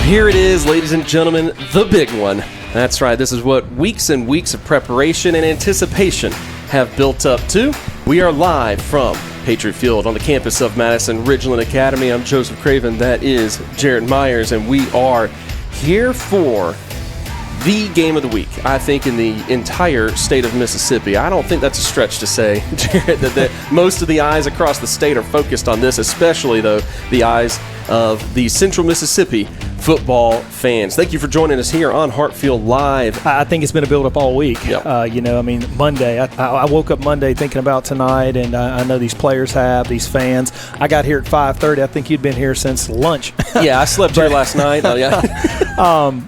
Here it is, ladies and gentlemen, the big one. That's right, this is what weeks and weeks of preparation and anticipation have built up to. We are live from Patriot Field on the campus of Madison Ridgeland Academy. I'm Joseph Craven, that is Jared Myers, and we are here for the game of the week, I think, in the entire state of Mississippi. I don't think that's a stretch to say, Jared, that most of the eyes across the state are focused on this, especially, though, the eyes of the Central Mississippi football fans. Thank you for joining us here on Hartfield Live. I think it's been a build-up all week. Yep. Monday, I woke up Monday thinking about tonight, and I know these players have, these fans. I got here at 5:30. I think you'd been here since lunch. Yeah, I slept here last night. Oh, yeah.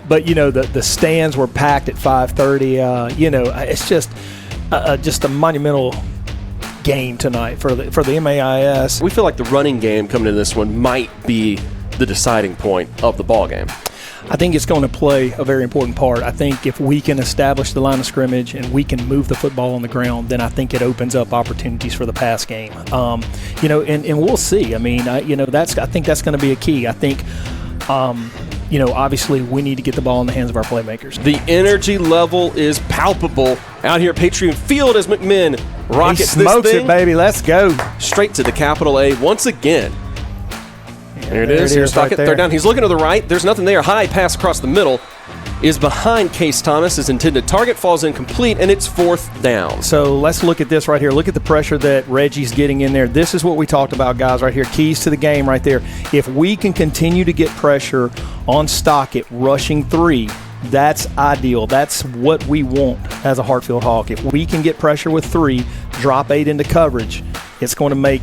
But, the stands were packed at 5:30. It's just a monumental game tonight for the MAIS. We feel like the running game coming into this one might be the deciding point of the ball game. I think it's going to play a very important part. I think if we can establish the line of scrimmage and we can move the football on the ground, then I think it opens up opportunities for the pass game. And we'll see. I think that's going to be a key. I think, obviously we need to get the ball in the hands of our playmakers. The energy level is palpable out here at Patriot Field as McMinn rockets this thing. Smokes it, baby. Let's go. Straight to the capital A once again. There it is. Here's Stockett, third down. He's looking to the right. There's nothing there. High pass across the middle is behind Case Thomas. His intended target falls incomplete, and it's fourth down. So let's look at this right here. Look at the pressure that Reggie's getting in there. This is what we talked about, guys, right here. Keys to the game right there. If we can continue to get pressure on Stockett rushing three, that's ideal. That's what we want as a Hartfield Hawk. If we can get pressure with three, drop 8 into coverage, it's going to make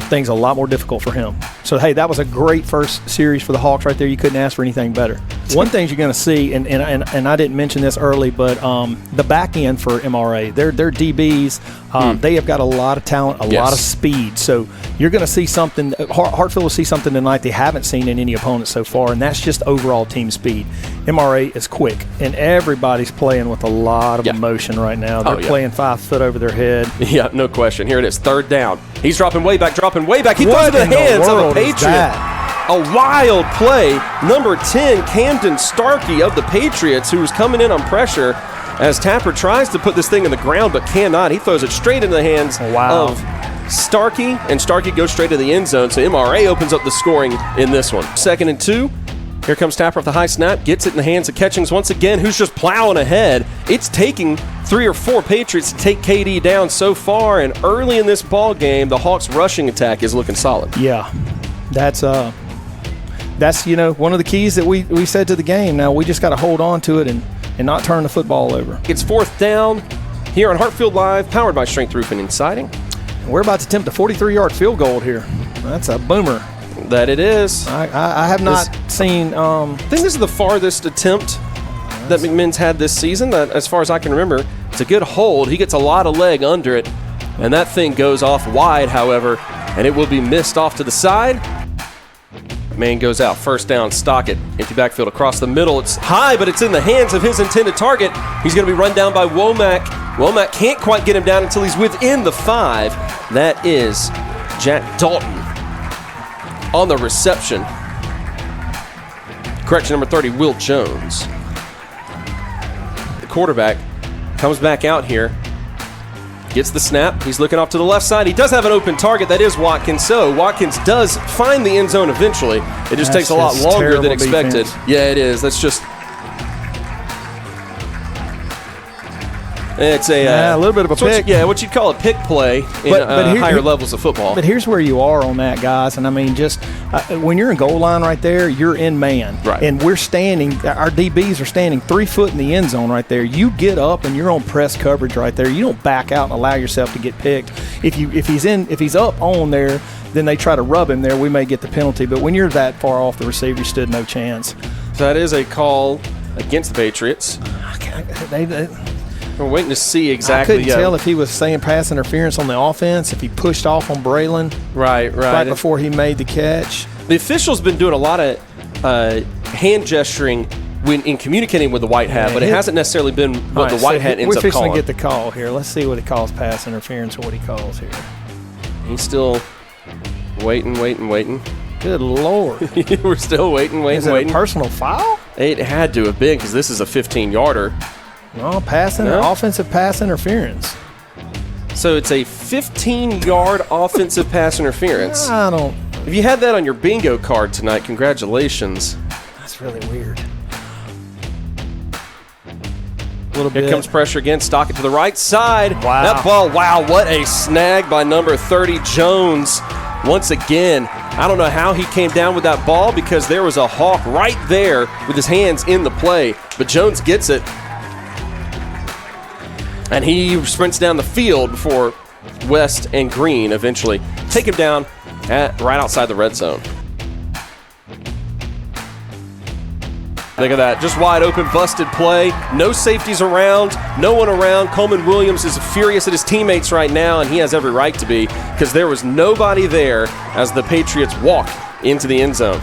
things a lot more difficult for him. So, hey, that was a great first series for the Hawks right there. You couldn't ask for anything better. One thing you're going to see, and I didn't mention this early, but the back end for MRA, their DBs, they have got a lot of talent, a lot of speed. So you're going to see something. Hartfield will see something tonight they haven't seen in any opponent so far, and that's just overall team speed. MRA is quick, and everybody's playing with a lot of emotion right now. They're playing 5 foot over their head. Yeah, no question. Here it is, third down. He's dropping way back. He throws it in the hands of a Patriot. A wild play. Number 10, Camden Starkey of the Patriots, who's coming in on pressure as Tapper tries to put this thing in the ground but cannot. He throws it straight into the hands of Starkey, and Starkey goes straight to the end zone. So MRA opens up the scoring in this one. 2nd and 2. Here comes Tapper with the high snap, gets it in the hands of Catchings once again, who's just plowing ahead. It's taking 3 or 4 Patriots to take KD down so far, and early in this ball game, the Hawks' rushing attack is looking solid. Yeah, that's one of the keys that we said to the game. Now we just got to hold on to it and not turn the football over. It's 4th down here on Hartfield Live, powered by Strength Roofing and Siding. And we're about to attempt a 43-yard field goal here. That's a boomer. That it is. I have not seen. I think this is the farthest attempt that McMinn's had this season. That, as far as I can remember, it's a good hold. He gets a lot of leg under it, and that thing goes off wide, however, and it will be missed off to the side. Man goes out. First down, Stockett. Empty backfield across the middle. It's high, but it's in the hands of his intended target. He's going to be run down by Womack. Womack can't quite get him down until he's within the 5. That is Jack Dalton on the reception. Correction, number 30, Will Jones. The quarterback comes back out here, gets the snap. He's looking off to the left side. He does have an open target. That is Watkins. So Watkins does find the end zone eventually. It just takes a lot longer than expected. Defense. Yeah, it is. That's just... It's a little bit of a pick. What you'd call a pick play in higher levels of football. But here's where you are on that, guys. And, just when you're in goal line right there, you're in man. Right. And we're standing – our DBs are standing 3 foot in the end zone right there. You get up and you're on press coverage right there. You don't back out and allow yourself to get picked. If he's up on there, then they try to rub him there. We may get the penalty. But when you're that far off, the receiver stood no chance. So that is a call against the Patriots. We're waiting to see exactly. I couldn't tell if he was saying pass interference on the offense, if he pushed off on Braylon right before he made the catch. The official's been doing a lot of hand gesturing in communicating with the white hat, but it hasn't necessarily been what the white hat ends up calling. We're fixing to get the call here. Let's see what he calls pass interference or what he calls here. He's still waiting. Good Lord. We're still waiting. Is it a personal foul? It had to have been because this is a 15-yarder. No, offensive pass interference. So it's a 15-yard offensive pass interference. I don't. If you had that on your bingo card tonight, congratulations. That's really weird. A little bit. Here comes pressure again. Stock it to the right side. Wow. That ball, wow, what a snag by number 30, Jones. Once again, I don't know how he came down with that ball because there was a hawk right there with his hands in the play. But Jones gets it. And he sprints down the field before West and Green eventually take him down right outside the red zone. Look at that. Just wide open, busted play. No safeties around. No one around. Coleman Williams is furious at his teammates right now, and he has every right to be because there was nobody there as the Patriots walk into the end zone.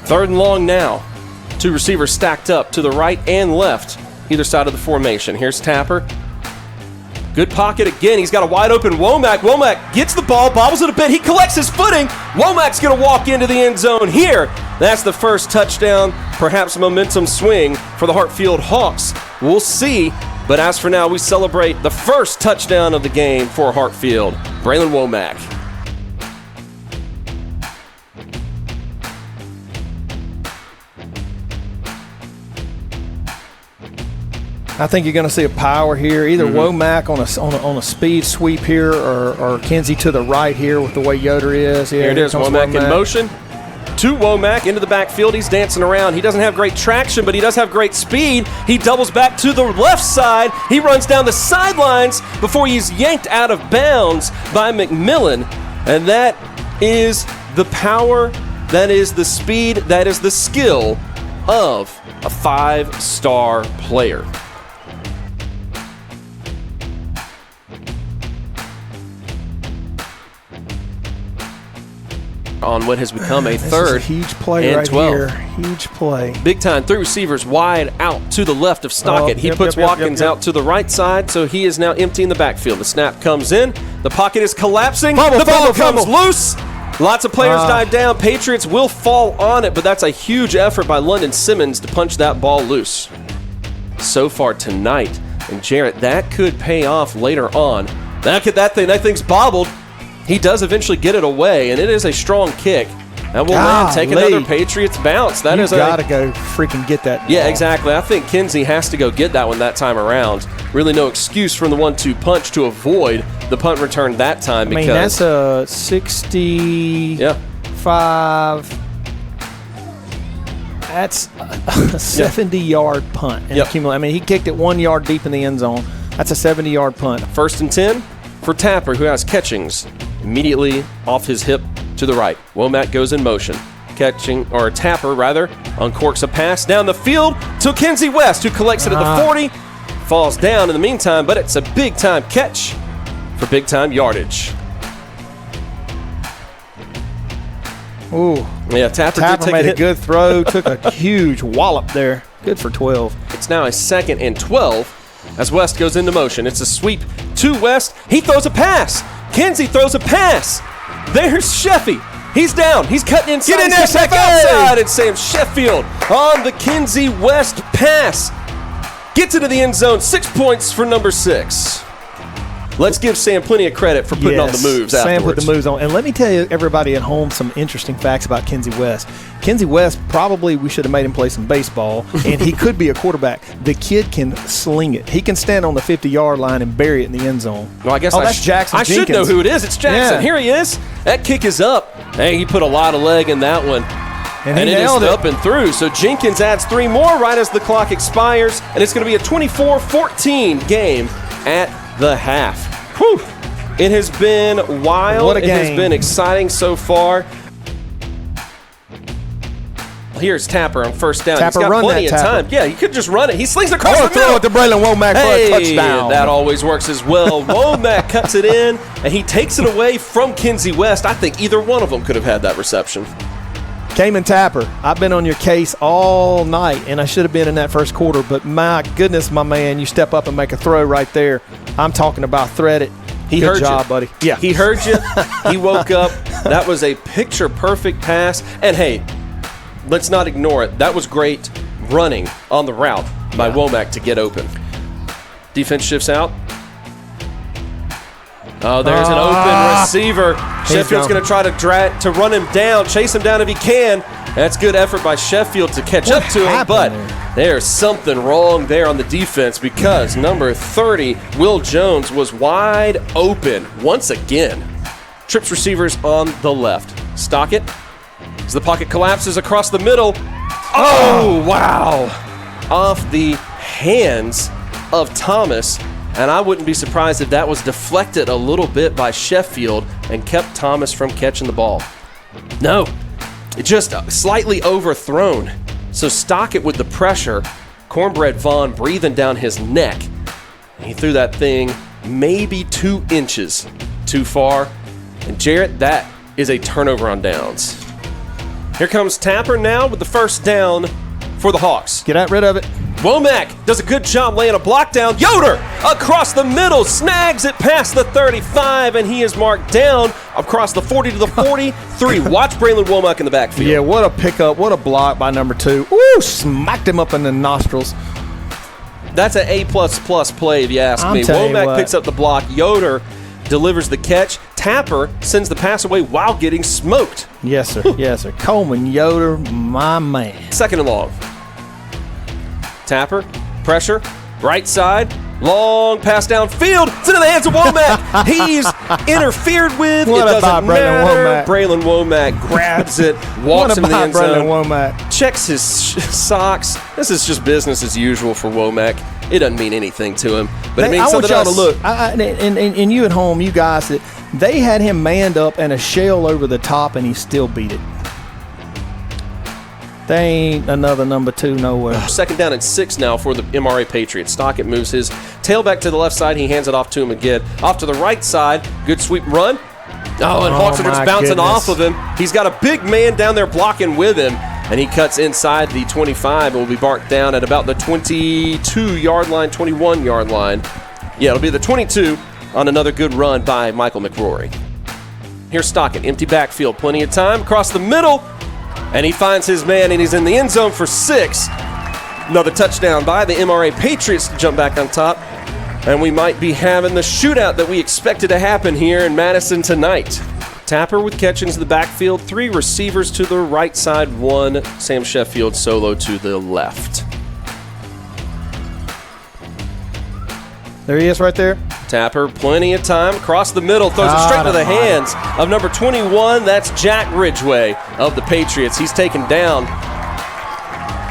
3rd and long now. 2 receivers stacked up to the right and left, either side of the formation. Here's Tapper. Good pocket again. He's got a wide open Womack. Womack gets the ball, bobbles it a bit. He collects his footing. Womack's going to walk into the end zone here. That's the first touchdown, perhaps a momentum swing for the Hartfield Hawks. We'll see. But as for now, we celebrate the first touchdown of the game for Hartfield. Braylon Womack. I think you're going to see a power here, either Womack on a speed sweep here or Kinsey to the right here with the way Yoder is. Here it is, Womack in motion. To Womack into the backfield. He's dancing around. He doesn't have great traction, but he does have great speed. He doubles back to the left side. He runs down the sidelines before he's yanked out of bounds by McMillan. And that is the power, that is the speed, that is the skill of a 5-star player. On what has become a third is a huge play and right 12. Here. Huge play. Big time. 3 receivers wide out to the left of Stockett. He puts Watkins out to the right side, so he is now emptying the backfield. The snap comes in. The pocket is collapsing. The ball comes loose. Lots of players dive down. Patriots will fall on it, but that's a huge effort by London Simmons to punch that ball loose. So far tonight. And Jarrett, that could pay off later on. That thing's bobbled. He does eventually get it away, and it is a strong kick. That will land, take another Patriots bounce. That is got to go freaking get that ball. Yeah, exactly. I think Kinsey has to go get that one that time around. Really no excuse from the 1-2 punch to avoid the punt return that time. I mean, that's a 65. That's a 70-yard punt. I mean, he kicked it 1 yard deep in the end zone. That's a 70-yard punt. 1st and 10 for Tapper, who has Catchings immediately off his hip to the right. Womack goes in motion. Tapper uncorks a pass down the field to Kinsey West, who collects it at the 40. Falls down in the meantime, but it's a big-time catch for big-time yardage. Ooh. Yeah, Tapper made a good throw, took a huge wallop there. Good for 12. It's now a 2nd and 12 as West goes into motion. It's a sweep to West. He throws a pass. Kinsey throws a pass. There's Sheffy. He's down. He's cutting inside. Get in there, back outside. And Sam Sheffield on the Kinsey West pass. Gets into the end zone. 6 points for number 6. Let's give Sam plenty of credit for putting on the moves afterwards. Sam put the moves on. And let me tell you, everybody at home, some interesting facts about Kinsey West. Kinsey West, probably we should have made him play some baseball, and he could be a quarterback. The kid can sling it. He can stand on the 50-yard line and bury it in the end zone. Well, I guess that's Jackson Jenkins. should know who it is. It's Jackson. Yeah. Here he is. That kick is up. Hey, he put a lot of leg in that one. And it is up and through. So Jenkins adds 3 more right as the clock expires, and it's going to be a 24-14 game at the half. Whew. It has been wild. What a game. It has been exciting so far. Here's Tapper on 1st down. Tapper, he's got plenty of time. Yeah, he could just run it. He slings across the middle. Throw it to Braylon Womack for a touchdown. That always works as well. Womack cuts it in, and he takes it away from Kinsey West. I think either one of them could have had that reception. Cayman Tapper, I've been on your case all night, and I should have been in that first quarter, but my goodness, my man, you step up and make a throw right there. I'm talking about thread it. He Good heard job, you, buddy. Yeah. He heard you. He woke up. That was a picture-perfect pass. And, hey, let's not ignore it. That was great running on the route by Womack to get open. Defense shifts out. Oh, there's an open receiver. Sheffield's going to try to run him down, chase him down if he can. That's good effort by Sheffield to catch up to him, but there's something wrong there on the defense because number 30, Will Jones, was wide open once again. Trips receivers on the left. Stockett as the pocket collapses across the middle. Oh, wow. Off the hands of Thomas. And I wouldn't be surprised if that was deflected a little bit by Sheffield and kept Thomas from catching the ball. No, it just slightly overthrown. So Stockett with the pressure, Cornbread Vaughn breathing down his neck. He threw that thing maybe 2 inches too far. And Jarrett, that is a turnover on downs. Here comes Tapper now with the first down for the Hawks. Get rid of it. Womack does a good job laying a block down. Yoder across the middle, snags it past the 35, and he is marked down across the 40 to the 43. Watch Braylon Womack in the backfield. Yeah, what a pickup, what a block by number 2. Ooh, smacked him up in the nostrils. That's an A++ play if you ask me. Womack picks up the block. Yoder delivers the catch. Tapper sends the pass away while getting smoked. Yes, sir. Yes, sir. Coleman Yoder, my man. Second and long. Tapper, pressure, right side, long pass downfield. It's into the hands of Womack. He's interfered with. What it doesn't matter. Braylon Womack grabs it, walks into the end zone, Womack? Checks his socks. This is just business as usual for Womack. It doesn't mean anything to him, but it means something else. I want y'all to look, and you at home, you guys, that they had him manned up and a shell over the top, and he still beat it. They ain't another number 2 nowhere. Second down and 6 now for the MRA Patriots. Stockett moves his tailback to the left side. He hands it off to him again. Off to the right side. Good sweep run. Oh, and Hawks are just bouncing off of him. He's got a big man down there blocking with him, and he cuts inside the 25 and will be marked down at about the 22-yard line, 21-yard line. Yeah, it'll be the 22 on another good run by Michael McRory. Here's Stockett. Empty backfield. Plenty of time. Across the middle. And he finds his man, and he's in the end zone for 6. Another touchdown by the MRA Patriots to jump back on top. And we might be having the shootout that we expected to happen here in Madison tonight. Tapper with catch-ins to the backfield. 3 receivers to the right side. 1 Sam Sheffield solo to the left. There he is right there. Tapper, plenty of time, across the middle, throws it straight to the hands of number 21. That's Jack Ridgway of the Patriots. He's taken down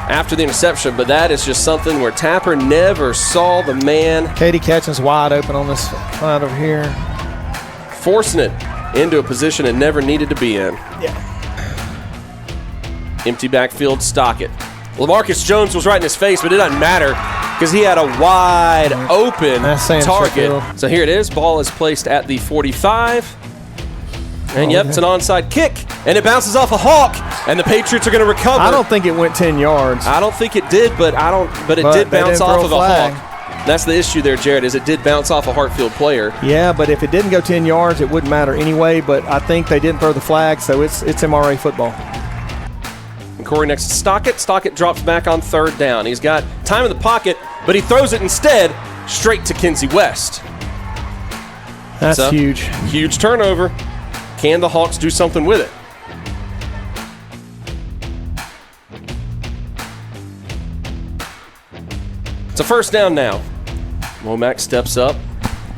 after the interception, but that is just something where Tapper never saw the man. Katie Catchins wide open on this side over here. Forcing it into a position it never needed to be in. Yeah. Empty backfield, Stockett. LaMarcus Jones was right in his face, but it doesn't matter because he had a wide open target. So here it is. Ball is placed at the 45. And it's an onside kick. And it bounces off a Hawk. And the Patriots are going to recover. I don't think it went 10 yards. I don't think it did, but it did bounce off of a Hawk. That's the issue there, Jared, is it did bounce off a Hartfield player. Yeah, but if it didn't go 10 yards, it wouldn't matter anyway. But I think they didn't throw the flag, so it's MRA football. And Corey next to Stockett. Stockett drops back on third down. He's got time in the pocket, but he throws it instead straight to Kinsey West. That's huge. Huge turnover. Can the Hawks do something with it? It's a first down now. Womack steps up,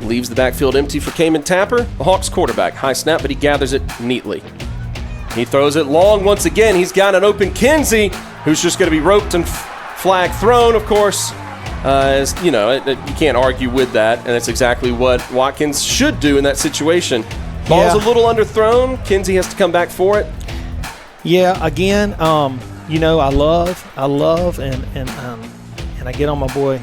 leaves the backfield empty for Cayman Tapper. The Hawks quarterback. High snap, but he gathers it neatly. He throws it long once again. He's got an open Kinsey, who's just going to be roped and flag thrown, of course. As you know, you can't argue with that, and that's exactly what Watkins should do in that situation. Ball's a little underthrown. Kinsey has to come back for it. Yeah, again, I love, and I get on my boy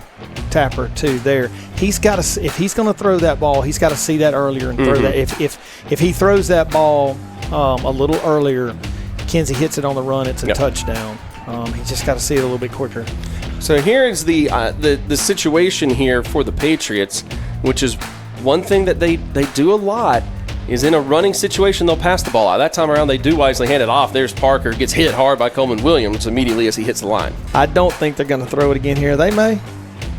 Tapper too. There, he's got to. If he's going to throw that ball, he's got to see that earlier and throw that. If he throws that ball a little earlier, Kinsey hits it on the run. It's a touchdown. He's just got to see it a little bit quicker. So here is the situation here for the Patriots, which is one thing that they do a lot is in a running situation, they'll pass the ball out. That time around, they do wisely hand it off. There's Parker, gets hit hard by Coleman Williams immediately as he hits the line. I don't think they're going to throw it again here. They may.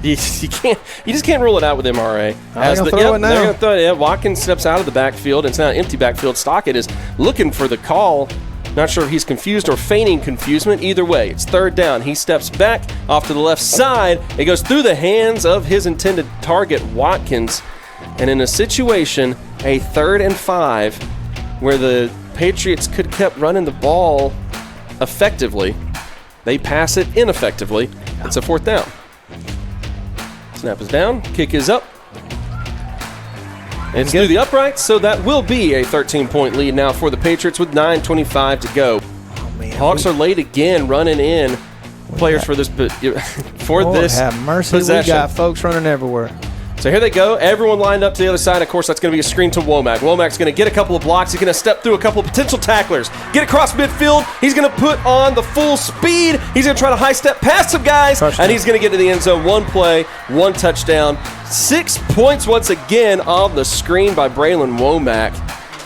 You just can't rule it out with MRA. They're going to throw it now. They're going to throw it. Yeah, Watkins steps out of the backfield. It's now an empty backfield. Stockett is looking for the call. Not sure if he's confused or feigning confusement. Either way, it's third down. He steps back off to the left side. It goes through the hands of his intended target, Watkins. And in a situation, a 3rd and 5, where the Patriots could kept running the ball effectively, they pass it ineffectively. It's a 4th down. Snap is down. Kick is up. It's through the uprights, so that will be a 13-point lead now for the Patriots with 9:25 to go. Oh, man. Hawks are late again, running in players for this Lord have mercy. possession. We got folks running everywhere. So here they go. Everyone lined up to the other side. Of course, that's going to be a screen to Womack. Womack's going to get a couple of blocks. He's going to step through a couple of potential tacklers. Get across midfield. He's going to put on the full speed. He's going to try to high step past some guys. Touchdown. And he's going to get to the end zone. 1 play, 1 touchdown. 6 points once again on the screen by Braylon Womack.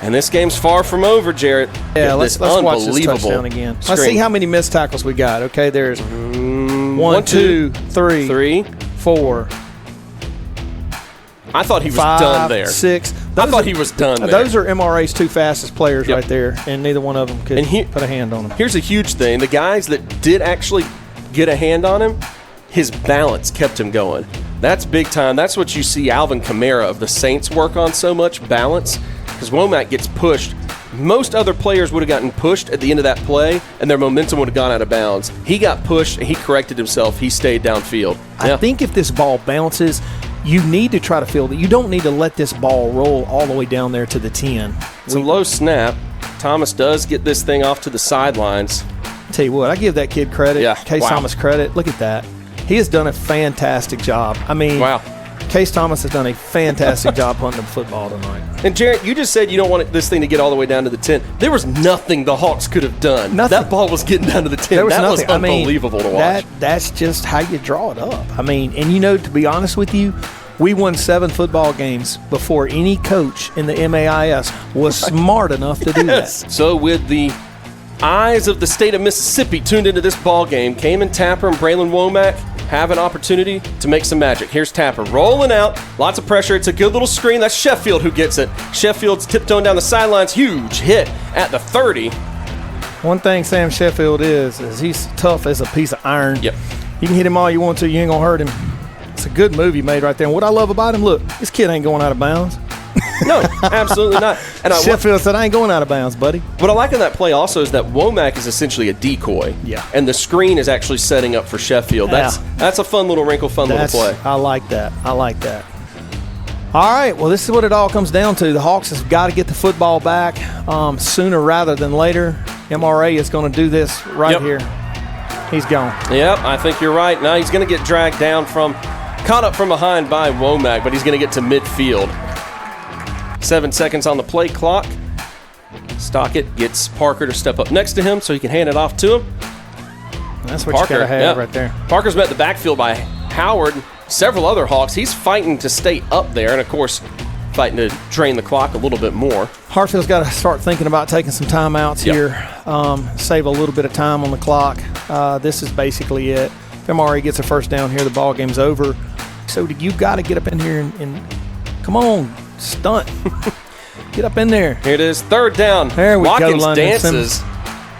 And this game's far from over, Jarrett. Yeah, let's watch this touchdown again. Let's see how many missed tackles we got. Okay, there's 1, 2, 3, 4. I thought he was 5, done there. 6. I thought he was done there. Those are MRA's 2 fastest players right there, and neither one of them could put a hand on them. Here's a huge thing. The guys that did actually get a hand on him, his balance kept him going. That's big time. That's what you see Alvin Kamara of the Saints work on so much, balance, because Womack gets pushed. Most other players would have gotten pushed at the end of that play, and their momentum would have gone out of bounds. He got pushed, and he corrected himself. He stayed downfield. I think if this ball bounces, you need to try to field it. You don't need to let this ball roll all the way down there to the 10. It's a low snap. Thomas does get this thing off to the sidelines. I'll tell you what, I give that kid credit. Yeah. Case Wow. Thomas credit. Look at that. He has done a fantastic job. I mean, Wow. Case Thomas has done a fantastic job punting the football tonight. And Jarrett, you just said you don't want this thing to get all the way down to the 10. There was nothing the Hawks could have done. Nothing. That ball was getting down to the 10. There was That nothing. was unbelievable to watch. That's just how you draw it up. I mean, and to be honest with you, we won 7 football games before any coach in the MAIS was smart enough to do that. So with the eyes of the state of Mississippi tuned into this ball game, Cayman Tapper and Braylon Womack have an opportunity to make some magic. Here's Tapper rolling out, lots of pressure. It's a good little screen. That's Sheffield who gets it. Sheffield's tiptoeing down the sidelines. Huge hit at the 30. One thing Sam Sheffield is he's tough as a piece of iron. Yep. You can hit him all you want to. You ain't going to hurt him. It's a good move he made right there. And what I love about him, look, this kid ain't going out of bounds. No, absolutely not. And Sheffield said, I ain't going out of bounds, buddy. What I like in that play also is that Womack is essentially a decoy. Yeah. And the screen is actually setting up for Sheffield. That's a fun little wrinkle, little play. I like that. All right, well, this is what it all comes down to. The Hawks have got to get the football back sooner rather than later. MRA is going to do this right here. He's gone. Yep, I think you're right. Now he's going to get dragged down caught up from behind by Womack, but he's going to get to midfield. 7 seconds on the play clock. Stockett gets Parker to step up next to him so he can hand it off to him. That's what you got to have right there. Parker's met the backfield by Howard, several other Hawks. He's fighting to stay up there and, of course, fighting to drain the clock a little bit more. Hartfield's got to start thinking about taking some timeouts here, save a little bit of time on the clock. This is basically it. If MRA gets a first down here, the ball game's over. So you got to get up in here and come on, stunt. Get up in there. Here it is, third down. There we Watkins go, London. dances.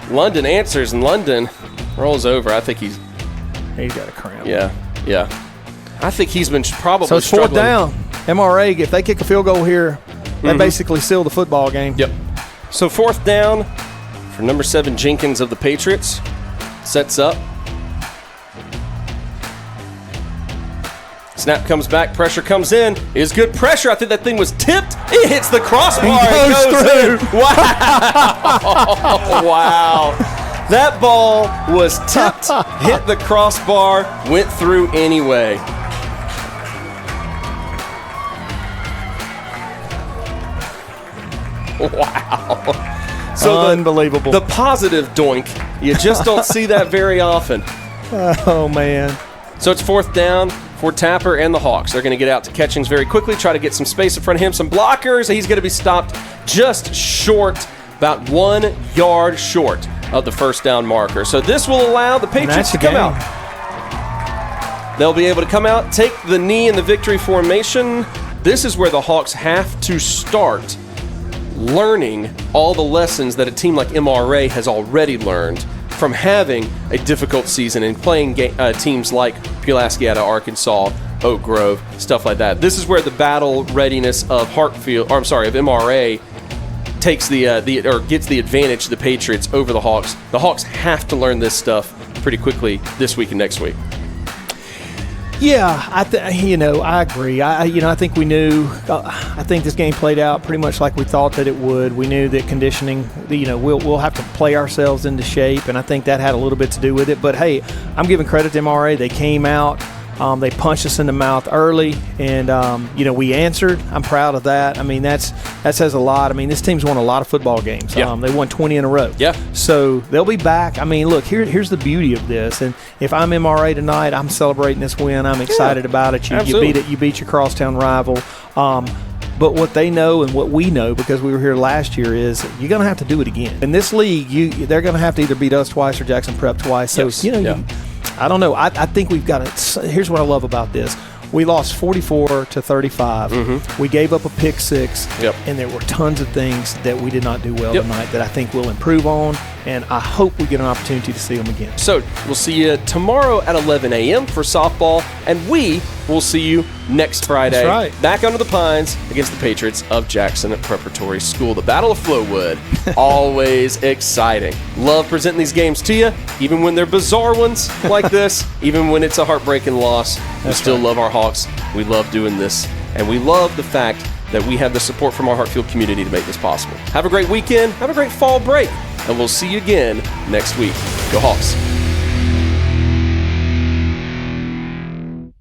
London answers, and London rolls over. I think he's got a cramp. Yeah. I think he's been probably So it's fourth down. MRA, if they kick a field goal here, they basically seal the football game. Yep. So fourth down for number 7 Jenkins of the Patriots. Sets up. Snap comes back, pressure comes in. Is good pressure. I think that thing was tipped. It hits the crossbar. It goes through. Wow. Wow. That ball was tipped, hit the crossbar, went through anyway. Wow. So unbelievable. The positive doink, you just don't see that very often. Oh, man. So it's fourth down. for Tapper and the Hawks. They're going to get out to Catchings very quickly, try to get some space in front of him, some blockers. He's going to be stopped just short, about 1 yard short of the first down marker. So this will allow the Patriots to come out. They'll be able to come out, take the knee in the victory formation. This is where the Hawks have to start learning all the lessons that a team like MRA has already learned from having a difficult season and playing teams like Pulaski out of Arkansas, Oak Grove, stuff like that. This is where the battle readiness of Hartfield, of MRA, takes gets the advantage of the Patriots over the Hawks. The Hawks have to learn this stuff pretty quickly this week and next week. Yeah, I agree. I think we knew. I think this game played out pretty much like we thought that it would. We knew that conditioning. We'll have to play ourselves into shape, and I think that had a little bit to do with it. But hey, I'm giving credit to MRA. They came out. They punched us in the mouth early, and we answered. I'm proud of that. I mean, that says a lot. I mean, this team's won a lot of football games. Yeah. They won 20 in a row. Yeah. So they'll be back. I mean, look, here's the beauty of this. And if I'm MRA tonight, I'm celebrating this win. I'm excited about it. You beat your crosstown rival. But what they know and what we know, because we were here last year, is you're going to have to do it again. In this league, they're going to have to either beat us twice or Jackson Prep twice. So, yes. I don't know. I think we've got it. Here's what I love about this. We lost 44-35. Mm-hmm. We gave up a pick six, Yep. and there were tons of things that we did not do well Yep. tonight that I think we'll improve on, and I hope we get an opportunity to see them again. So we'll see you tomorrow at 11 a.m. for softball, and we will see you next Friday. That's right. Back under the Pines against the Patriots of Jackson Preparatory School. The Battle of Flowood. Always exciting. Love presenting these games to you, even when they're bizarre ones like this, even when it's a heartbreaking loss. We still love our Hawks. We love doing this, and we love the fact that we have the support from our Hartfield community to make this possible. Have a great weekend. Have a great fall break, and we'll see you again next week. Go Hawks.